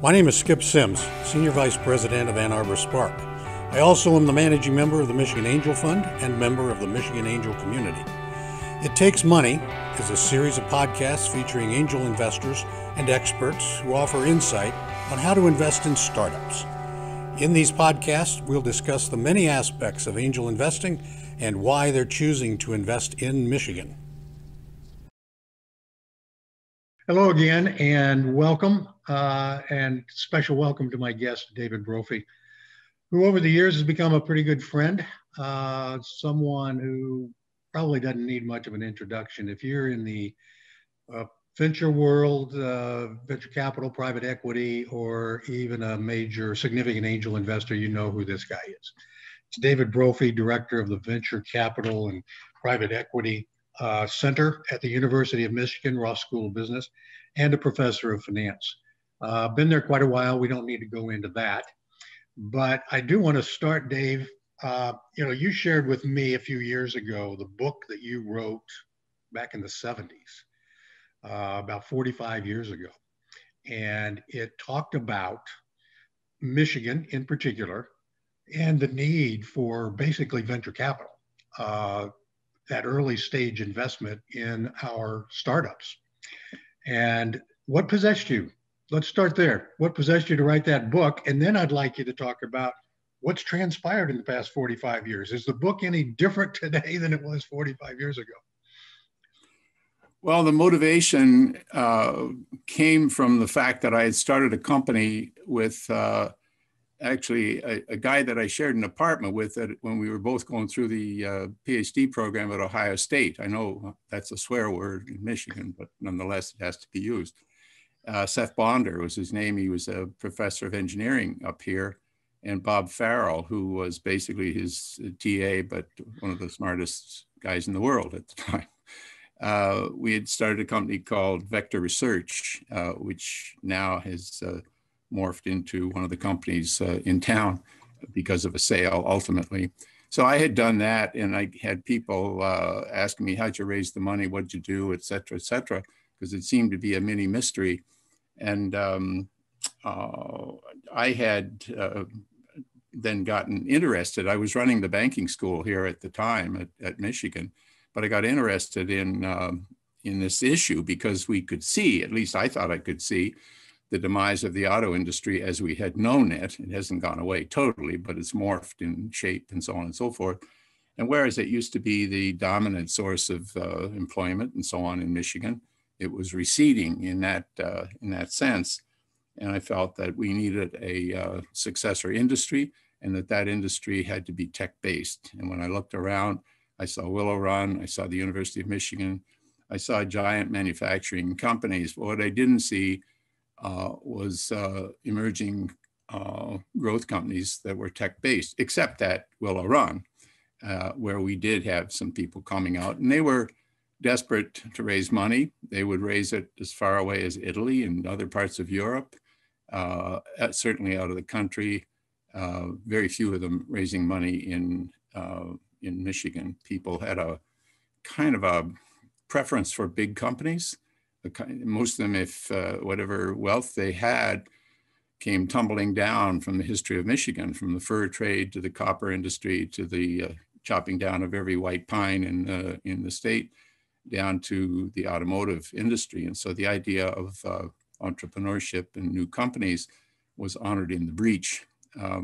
My name is Skip Sims, Senior Vice President of Ann Arbor Spark. I also am the Managing Member of the Michigan Angel Fund and member of the Michigan Angel Community. It Takes Money is a series of podcasts featuring angel investors and experts who offer insight on how to invest in startups. In these podcasts, we'll discuss the many aspects of angel investing and why they're choosing to invest in Michigan. Hello again and welcome, and special welcome to my guest, David Brophy, who over the years has become a pretty good friend, someone who probably doesn't need much of an introduction. If you're in the venture world, venture capital, private equity, or even a major significant angel investor, you know who this guy is. It's David Brophy, Director of the Venture Capital and Private Equity Center at the University of Michigan, Ross School of Business, and a professor of finance. Been there quite a while. We don't need to go into that. But I do want to start, Dave. You shared with me a few years ago the book that you wrote back in the 70s, about 45 years ago. And it talked about Michigan in particular and the need for basically venture capital, that early stage investment in our startups. And what possessed you? Let's start there. What possessed you to write that book? And then I'd like you to talk about what's transpired in the past 45 years. Is the book any different today than it was 45 years ago? Well, the motivation came from the fact that I had started a company with actually a guy that I shared an apartment with when we were both going through the PhD program at Ohio State. I know that's a swear word in Michigan, but nonetheless, it has to be used. Seth Bonder was his name. He was a professor of engineering up here. And Bob Farrell, who was basically his TA, but one of the smartest guys in the world at the time. We had started a company called Vector Research, which now has morphed into one of the companies in town because of a sale ultimately. So I had done that, and I had people asking me, how'd you raise the money? What'd you do, et cetera, because it seemed to be a mini mystery. And I had then gotten interested. I was running the banking school here at the time at Michigan, but I got interested in this issue because we could see, at least I thought I could see, the demise of the auto industry as we had known it. It hasn't gone away totally, but it's morphed in shape and so on and so forth. And whereas it used to be the dominant source of employment and so on in Michigan, it was receding in that sense. And I felt that we needed a successor industry and that industry had to be tech-based. And when I looked around, I saw Willow Run, I saw the University of Michigan, I saw giant manufacturing companies. But what I didn't see was emerging growth companies that were tech-based, except at Willow Run, where we did have some people coming out, and they were desperate to raise money. They would raise it as far away as Italy and other parts of Europe, certainly out of the country. Very few of them raising money in Michigan. People had a kind of a preference for big companies. Most of them, if whatever wealth they had came tumbling down from the history of Michigan, from the fur trade to the copper industry to the chopping down of every white pine in the state, down to the automotive industry. And so the idea of entrepreneurship and new companies was honored in the breach. I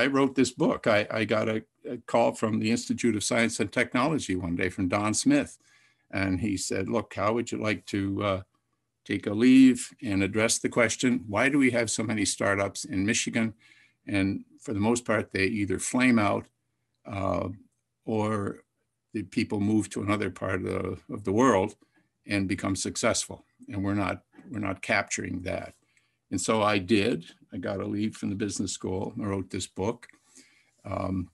wrote this book. I got a call from the Institute of Science and Technology one day from Don Smith. And he said, look, how would you like to take a leave and address the question, why do we have so many startups in Michigan? And for the most part, they either flame out or the people move to another part of the world and become successful. And we're not capturing that. And so I did. I got a leave from the business school. I wrote this book.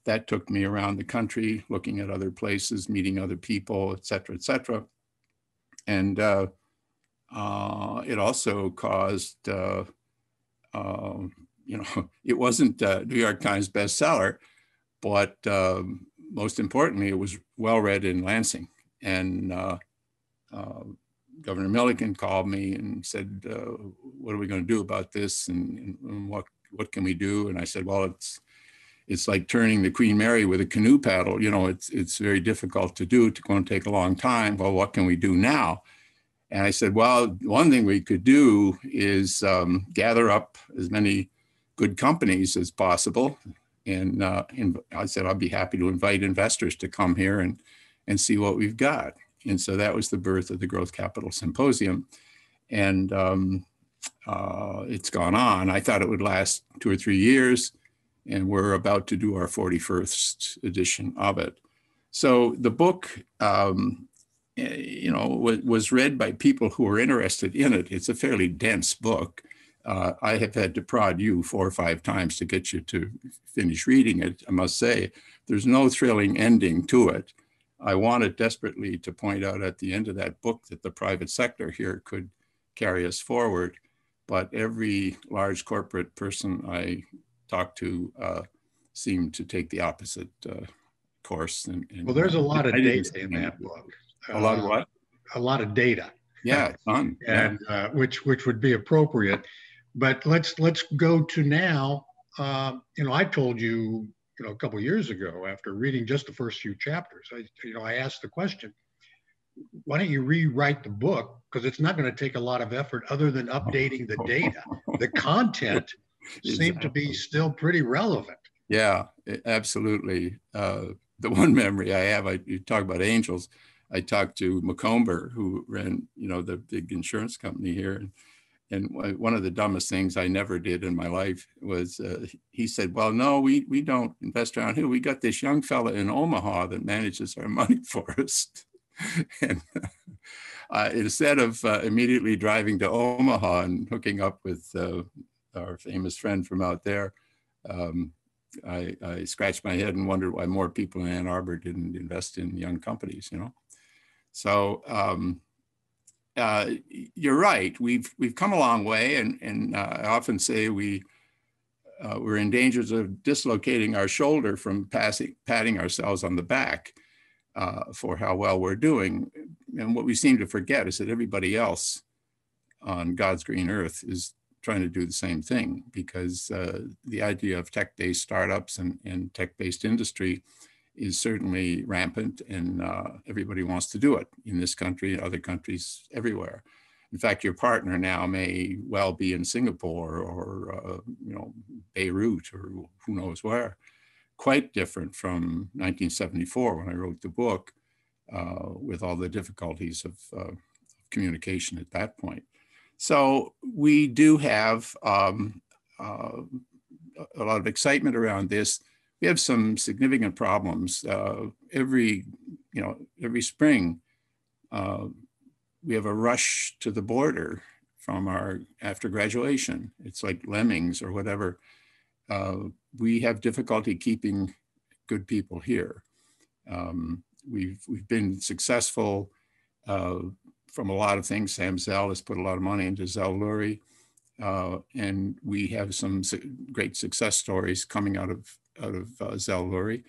That took me around the country, looking at other places, meeting other people, et cetera, et cetera. And it also caused, it wasn't New York Times bestseller, but most importantly, it was well read in Lansing. And Governor Milliken called me and said, what are we going to do about this? And what can we do? And I said, well, it's like turning the Queen Mary with a canoe paddle. You know, it's very difficult to do. It's going to take a long time. Well, what can we do now? And I said, well, one thing we could do is gather up as many good companies as possible. And I said, I'll be happy to invite investors to come here and see what we've got. And so that was the birth of the Growth Capital Symposium. And it's gone on. I thought it would last 2 or 3 years, and we're about to do our 41st edition of it. So the book, you know, was read by people who were interested in it. It's a fairly dense book. I have had to prod you 4 or 5 times to get you to finish reading it. I must say, there's no thrilling ending to it. I wanted desperately to point out at the end of that book that the private sector here could carry us forward, but every large corporate person I talked to seemed to take the opposite course. Well, there's a lot of data in that book. A lot of what? A lot of data. Yeah, fun. And which would be appropriate. But let's go to now. You know, I told you, you know, a couple of years ago, after reading just the first few chapters, I asked the question, why don't you rewrite the book? Because it's not going to take a lot of effort other than updating the data. The content seemed to be still pretty relevant. Yeah, absolutely. The one memory I have, you talk about angels. I talked to Macomber, who ran, you know, the big insurance company here. And one of the dumbest things I never did in my life was he said, well, no, we don't invest around here. We got this young fella in Omaha that manages our money for us. And instead of immediately driving to Omaha and hooking up with our famous friend from out there, I scratched my head and wondered why more people in Ann Arbor didn't invest in young companies, you know. So you're right. We've come a long way, and I often say we're in danger of dislocating our shoulder from patting ourselves on the back for how well we're doing. And what we seem to forget is that everybody else on God's green earth is trying to do the same thing, because the idea of tech-based startups and tech-based industry is certainly rampant, and everybody wants to do it in this country and other countries everywhere. In fact, your partner now may well be in Singapore or you know, Beirut or who knows where. Quite different from 1974 when I wrote the book, with all the difficulties of communication at that point. So we do have a lot of excitement around this. We have some significant problems. Every spring, we have a rush to the border from after graduation. It's like lemmings or whatever. We have difficulty keeping good people here. We've been successful from a lot of things. Sam Zell has put a lot of money into Zell-Lurie, and we have some great success stories coming out of Zell-Lurie.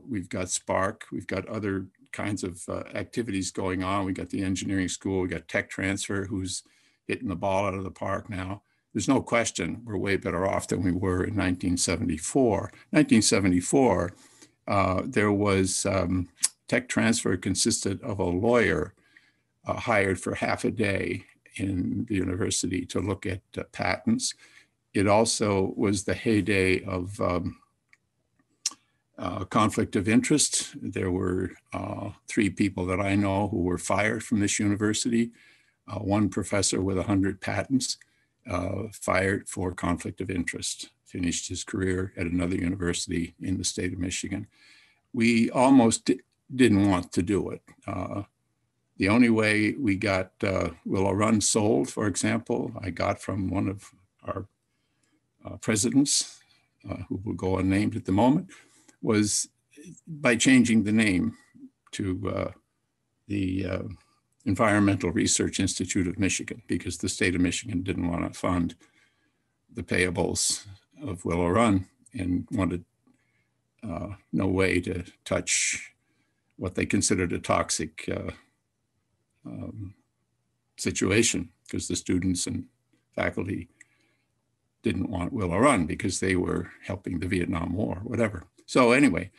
We've got Spark. We've got other kinds of activities going on. We got the engineering school. We got Tech Transfer, who's hitting the ball out of the park now. There's no question we're way better off than we were in 1974. 1974, there was Tech Transfer consisted of a lawyer hired for half a day in the university to look at patents. It also was the heyday of conflict of interest. There were 3 people that I know who were fired from this university. One professor with 100 patents fired for conflict of interest, finished his career at another university in the state of Michigan. We almost didn't want to do it. The only way we got Willow Run sold, for example, I got from one of our presidents, who will go unnamed at the moment, was by changing the name to the Environmental Research Institute of Michigan, because the state of Michigan didn't want to fund the payables of Willow Run and wanted no way to touch what they considered a toxic situation because the students and faculty didn't want Will run because they were helping the Vietnam War, whatever. So anyway,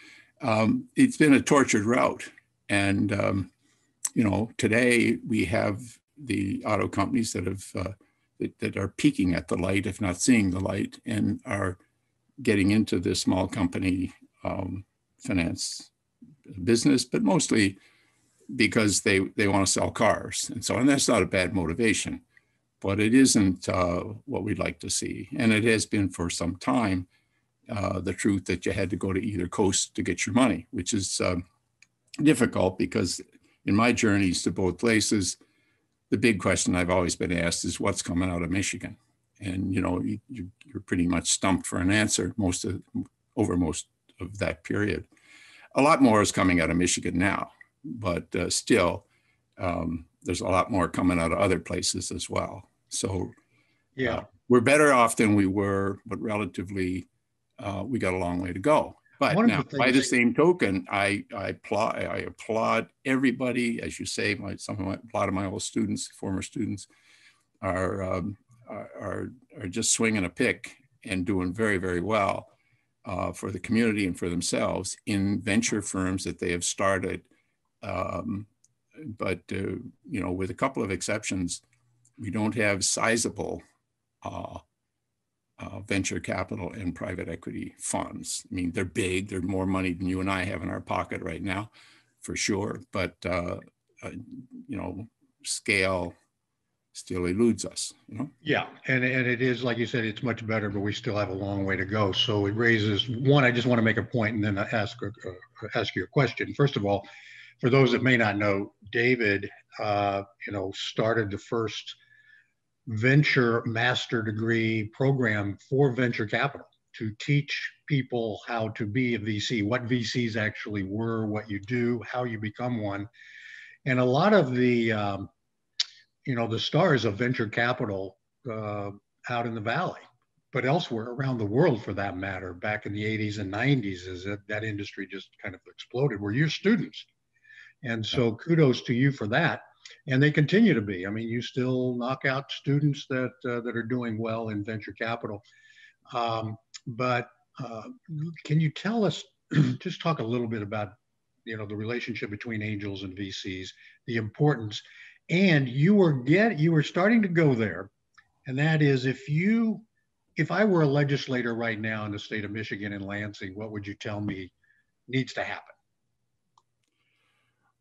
it's been a tortured route. And, today we have the auto companies that have that are peeking at the light, if not seeing the light, and are getting into the small company finance business, but mostly because they want to sell cars and so on. That's not a bad motivation, but it isn't what we'd like to see. And it has been for some time the truth that you had to go to either coast to get your money, which is difficult because in my journeys to both places, the big question I've always been asked is what's coming out of Michigan? And, you're pretty much stumped for an answer over most of that period. A lot more is coming out of Michigan now, but still, there's a lot more coming out of other places as well. So we're better off than we were, but relatively, we got a long way to go. But now, by the same token, I applaud everybody, as you say. A lot of my old students, former students, are just swinging a pick and doing very, very well for the community and for themselves in venture firms that they have started. But with a couple of exceptions, we don't have sizable venture capital and private equity funds. I mean, they're big. They're more money than you and I have in our pocket right now, for sure. But scale still eludes us. Yeah, and it is, like you said, it's much better, but we still have a long way to go. So it raises one. I just want to make a point and then ask you a question. First of all, for those that may not know, David, started the first venture master degree program for venture capital to teach people how to be a VC, what VCs actually were, what you do, how you become one. And a lot of the, the stars of venture capital out in the Valley, but elsewhere around the world for that matter, back in the 80s and 90s, is that industry just kind of exploded, were your students. And so kudos to you for that. And they continue to be. I mean, you still knock out students that are doing well in venture capital. But can you tell us, just talk a little bit about, the relationship between angels and VCs, the importance, and you were starting to go there, and that is if I were a legislator right now in the state of Michigan in Lansing, what would you tell me needs to happen?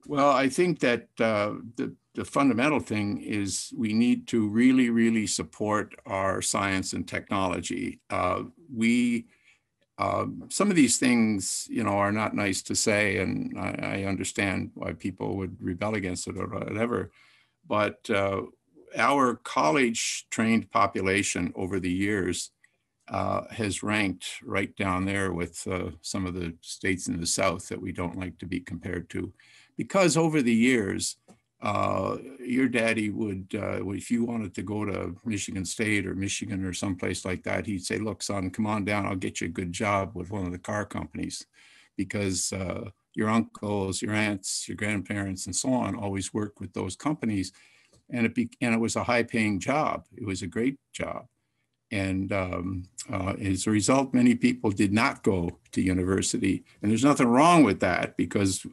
Well, I think that the fundamental thing is we need to really, really support our science and technology. Some of these things, are not nice to say, and I understand why people would rebel against it or whatever. But our college-trained population over the years has ranked right down there with some of the states in the South that we don't like to be compared to. Because over the years, your daddy would, if you wanted to go to Michigan State or Michigan or someplace like that, he'd say, look, son, come on down. I'll get you a good job with one of the car companies because your uncles, your aunts, your grandparents, and so on always worked with those companies. And it was a high-paying job. It was a great job. And as a result, many people did not go to university. And there's nothing wrong with that because,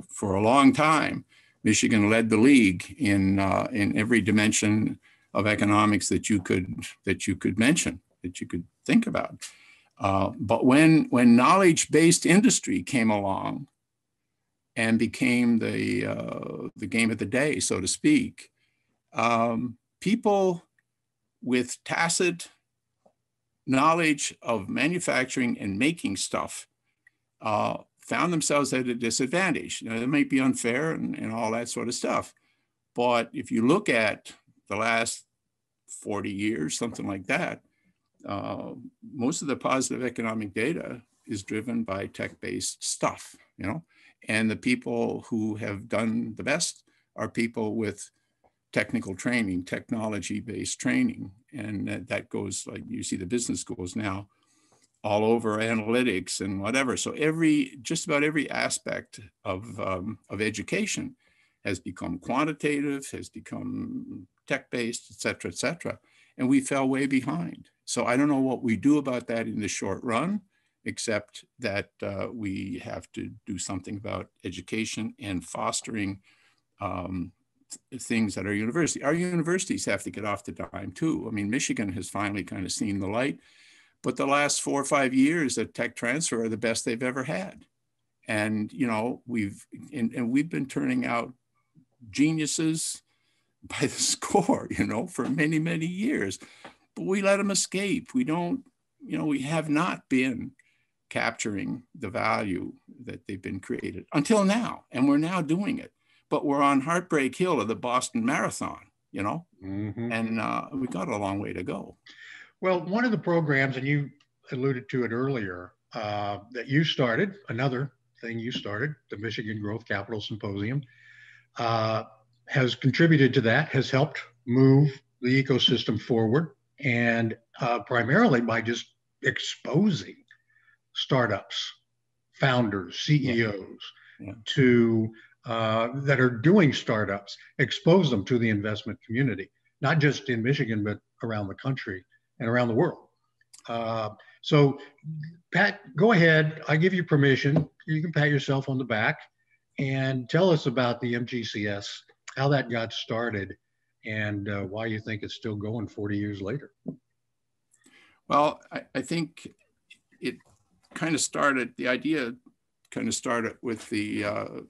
for a long time, Michigan led the league in every dimension of economics that you could mention, that you could think about. But when knowledge-based industry came along and became the game of the day, so to speak, people with tacit knowledge of manufacturing and making stuff found themselves at a disadvantage. It might be unfair and all that sort of stuff. But if you look at the last 40 years, something like that, most of the positive economic data is driven by tech-based stuff, and the people who have done the best are people with technical training, technology-based training. And that goes, like you see the business schools now, all over analytics and whatever. So just about every aspect of education has become quantitative, has become tech-based, et cetera, et cetera. And we fell way behind. So I don't know what we do about that in the short run, except that we have to do something about education and fostering things at our university. Our universities have to get off the dime too. I mean, Michigan has finally kind of seen the light, but the last 4 or 5 years of tech transfer are the best they've ever had. And, you know, we've been turning out geniuses by the score, you know, for many, many years, but we let them escape. We don't, you know, we have not been capturing the value that they've been created until now. And we're now doing it, but we're on Heartbreak Hill of the Boston Marathon, you know, and we got a long way to go. Well, one of the programs, and you alluded to it earlier, that you started, another thing you started, the Michigan Growth Capital Symposium, has contributed to that, has helped move the ecosystem forward, and primarily by just exposing startups, founders, CEOs to that are doing startups, expose them to the investment community, not just in Michigan, but around the country and around the world. So Pat, go ahead. I give you permission. You can pat yourself on the back and tell us about the MGCS, how that got started, and why you think it's still going 40 years later. Well, I think it kind of started, the idea kind of started with the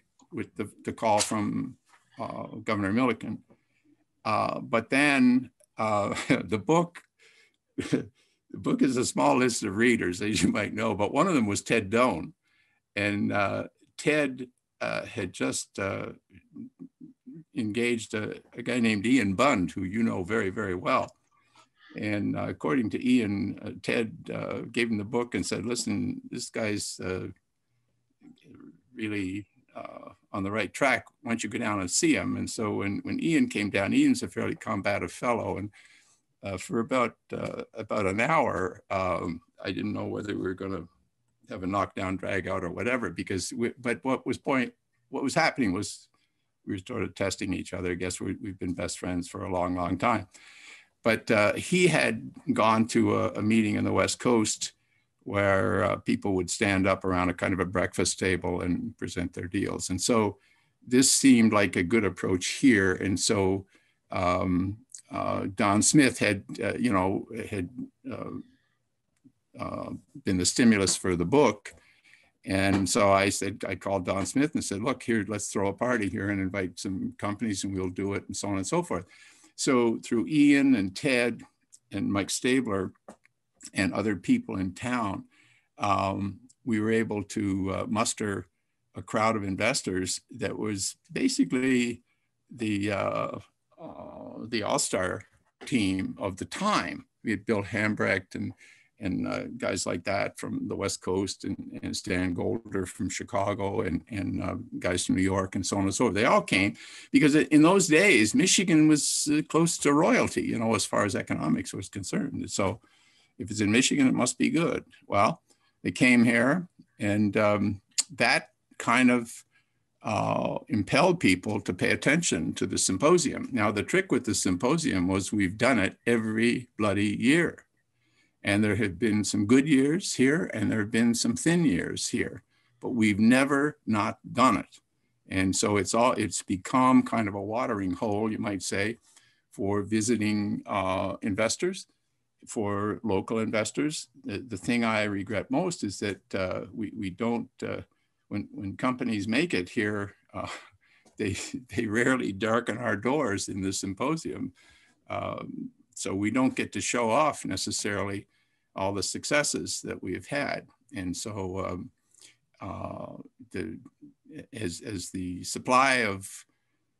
call from Governor Milliken. But then the book is a small list of readers, as you might know, but one of them was Ted Doan. And Ted had just engaged a guy named Ian Bund, who you know very, very well. And according to Ian, Ted gave him the book and said, listen, this guy's really on the right track. Why don't you go down and see him? And so when Ian came down, Ian's a fairly combative fellow. And for about an hour, I didn't know whether we were going to have a knockdown, drag out or whatever, because what was happening was we started testing each other. I guess we've been best friends for a long, long time. But he had gone to a meeting in the West Coast where people would stand up around a kind of a breakfast table and present their deals. And so this seemed like a good approach here. And so Don Smith had been the stimulus for the book. And so I called Don Smith and said, look, here, let's throw a party here and invite some companies and we'll do it, and so on and so forth. So through Ian and Ted and Mike Stabler and other people in town, we were able to muster a crowd of investors that was basically the all-star team of the time. We had Bill Hambrecht and guys like that from the West Coast, and Stan Golder from Chicago, and guys from New York, and so on and so forth. They all came because in those days, Michigan was close to royalty, you know, as far as economics was concerned. So if it's in Michigan, it must be good. Well, they came here, and that kind of impelled people to pay attention to the symposium. Now, the trick with the symposium was we've done it every bloody year. And there have been some good years here, and there have been some thin years here, but we've never not done it. And so it's become kind of a watering hole, you might say, for visiting investors, for local investors. The thing I regret most is that we don't, when companies make it here, they rarely darken our doors in the symposium. So we don't get to show off necessarily all the successes that we have had. And so as the supply of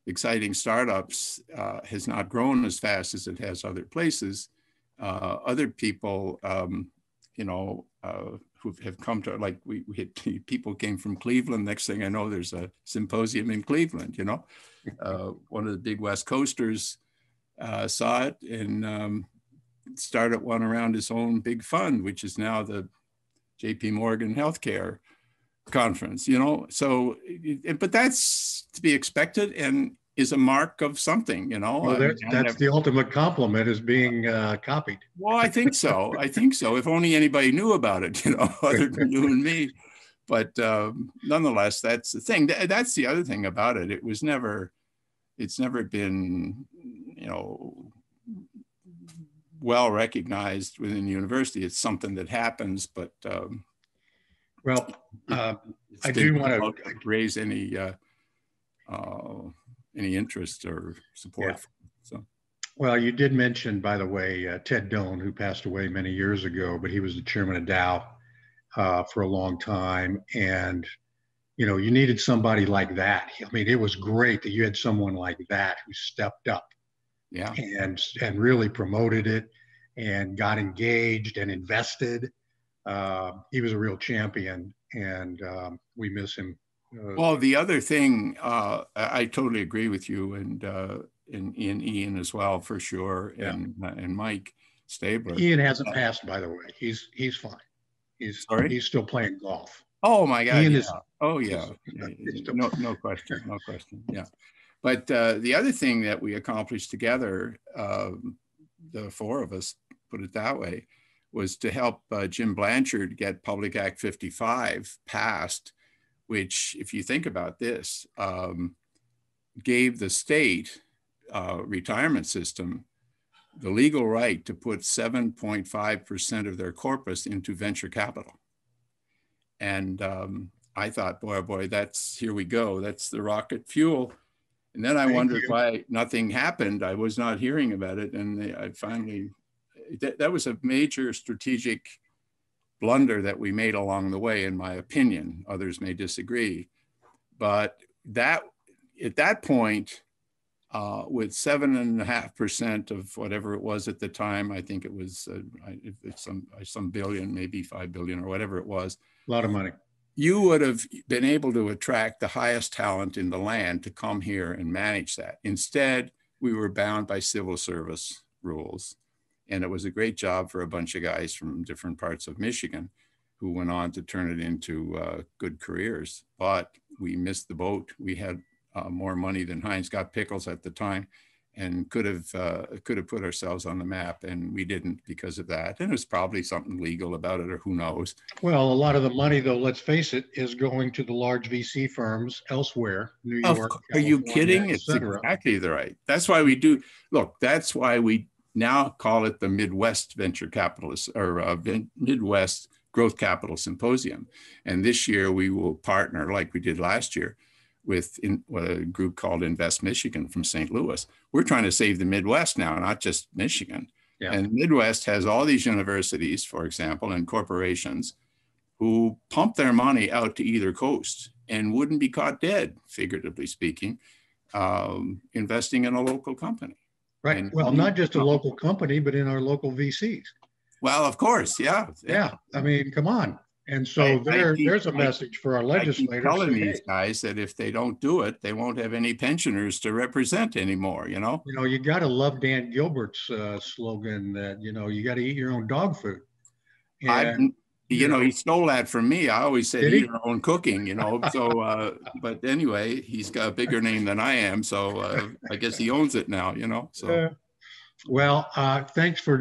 exciting startups has not grown as fast as it has other places, other people, who have come to, like we had people came from Cleveland. Next thing I know, there's a symposium in Cleveland, you know. One of the big West Coasters saw it and started one around his own big fund, which is now the JP Morgan Healthcare Conference, you know. So, but that's to be expected and is a mark of something, you know. Well, that's the ultimate compliment, is being copied. Well, I think so. I think so. If only anybody knew about it, you know, other than you and me. But nonetheless, that's the thing. That's the other thing about it. It's never been, you know, well recognized within the university. It's something that happens, but well, I do want to raise any interest or support. Yeah. So. Well, you did mention, by the way, Ted Doan, who passed away many years ago, but he was the chairman of Dow for a long time. And, you know, you needed somebody like that. I mean, it was great that you had someone like that who stepped up, yeah, and really promoted it and got engaged and invested. He was a real champion, and we miss him. Well, the other thing, I totally agree with you, and Ian as well, for sure, and Mike Stabler. Ian hasn't passed, by the way. He's fine. He's still playing golf. Oh my God! Ian no question, no question. Yeah, but the other thing that we accomplished together, the four of us, put it that way, was to help Jim Blanchard get Public Act 55 passed, which, if you think about this, gave the state retirement system the legal right to put 7.5% of their corpus into venture capital. And I thought, boy, oh boy, here we go. That's the rocket fuel. And then I wondered why nothing happened. I was not hearing about it. And I finally, that was a major strategic blunder that we made along the way, in my opinion. Others may disagree. But at that point, with 7.5% of whatever it was at the time, I think it was some billion, maybe 5 billion or whatever it was. A lot of money. You would have been able to attract the highest talent in the land to come here and manage that. Instead, we were bound by civil service rules. And it was a great job for a bunch of guys from different parts of Michigan who went on to turn it into good careers. But we missed the boat. We had more money than Heinz got pickles at the time, and could have put ourselves on the map, and we didn't because of that. And there's probably something legal about it, or who knows. Well, a lot of the money, though, let's face it, is going to the large VC firms elsewhere, New York. Are you kidding? It's exactly right. That's why we do. Look, that's why we now call it the Midwest Venture Capitalist, or Midwest Growth Capital Symposium. And this year we will partner, like we did last year, with a group called Invest Michigan from St. Louis. We're trying to save the Midwest now, not just Michigan. Yeah. And the Midwest has all these universities, for example, and corporations who pump their money out to either coast and wouldn't be caught dead, figuratively speaking, investing in a local company. Right. And, well, not just a local company, but in our local VCs. Well, of course. Yeah. Yeah. I mean, come on. And so there's a message for our legislators. I keep telling these guys that if they don't do it, they won't have any pensioners to represent anymore, you know? You know, you got to love Dan Gilbert's slogan that, you know, you got to eat your own dog food. And, you know, he stole that from me. I always said eat your own cooking, you know? So, but anyway, he's got a bigger name than I am. So I guess he owns it now, you know? So. Well, thanks for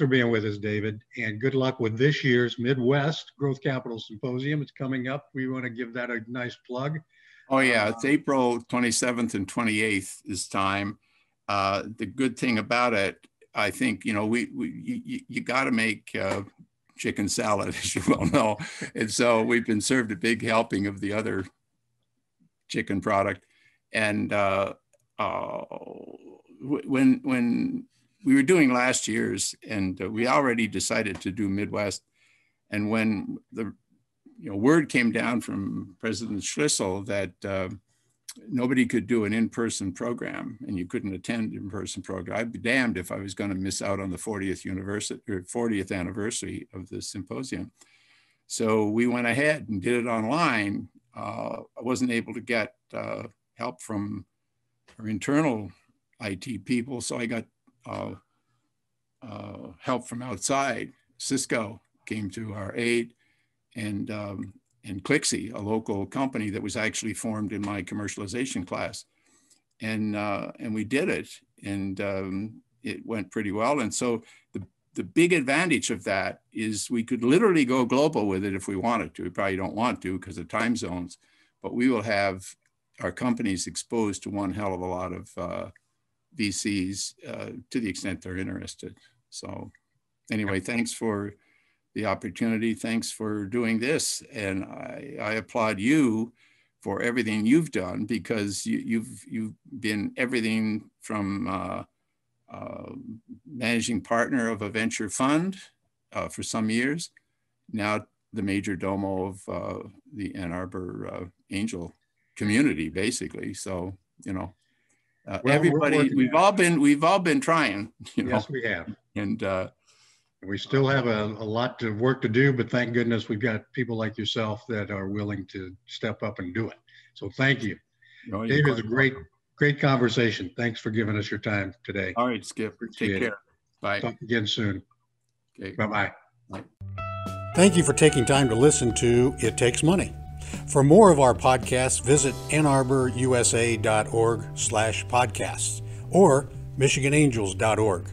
being with us, David, and good luck with this year's Midwest Growth Capital Symposium. It's coming up. We want to give that a nice plug. Oh yeah, it's April 27th and 28th is time. The good thing about it, I think, you know, you got to make chicken salad, as you well know, and so we've been served a big helping of the other chicken product, and. When we were doing last year's, and we already decided to do Midwest, and when the word came down from President Schlissel that nobody could do an in-person program and you couldn't attend in-person program, I'd be damned if I was going to miss out on the 40th anniversary of the symposium. So we went ahead and did it online. I wasn't able to get help from our internal IT people, so I got help from outside. Cisco came to our aid, and and Clixie, a local company that was actually formed in my commercialization class. And we did it, and it went pretty well. And so the big advantage of that is we could literally go global with it if we wanted to. We probably don't want to because of time zones, but we will have our companies exposed to one hell of a lot of VCs to the extent they're interested. So anyway, thanks for the opportunity. Thanks for doing this. And I applaud you for everything you've done, because you've been everything from managing partner of a venture fund for some years, now the major domo of the Ann Arbor angel community, basically. So, you know, Well, everybody, we've all been trying, you know. Yes, we have. And we still have a lot of work to do, but thank goodness we've got people like yourself that are willing to step up and do it. So thank you. no, Dave, it's a great conversation. Thanks for giving us your time today. all right, Skip. Appreciate Take care. Bye. Talk again soon. Okay. Bye-bye. Bye. Thank you for taking time to listen to It Takes Money. For more of our podcasts, visit annarborusa.org/podcasts or michiganangels.org.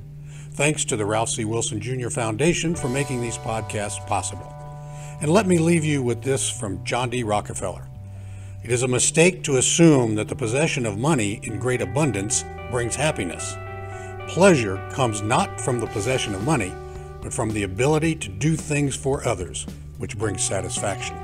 Thanks to the Ralph C. Wilson Jr. Foundation for making these podcasts possible. And let me leave you with this from John D. Rockefeller. It is a mistake to assume that the possession of money in great abundance brings happiness. Pleasure comes not from the possession of money, but from the ability to do things for others, which brings satisfaction.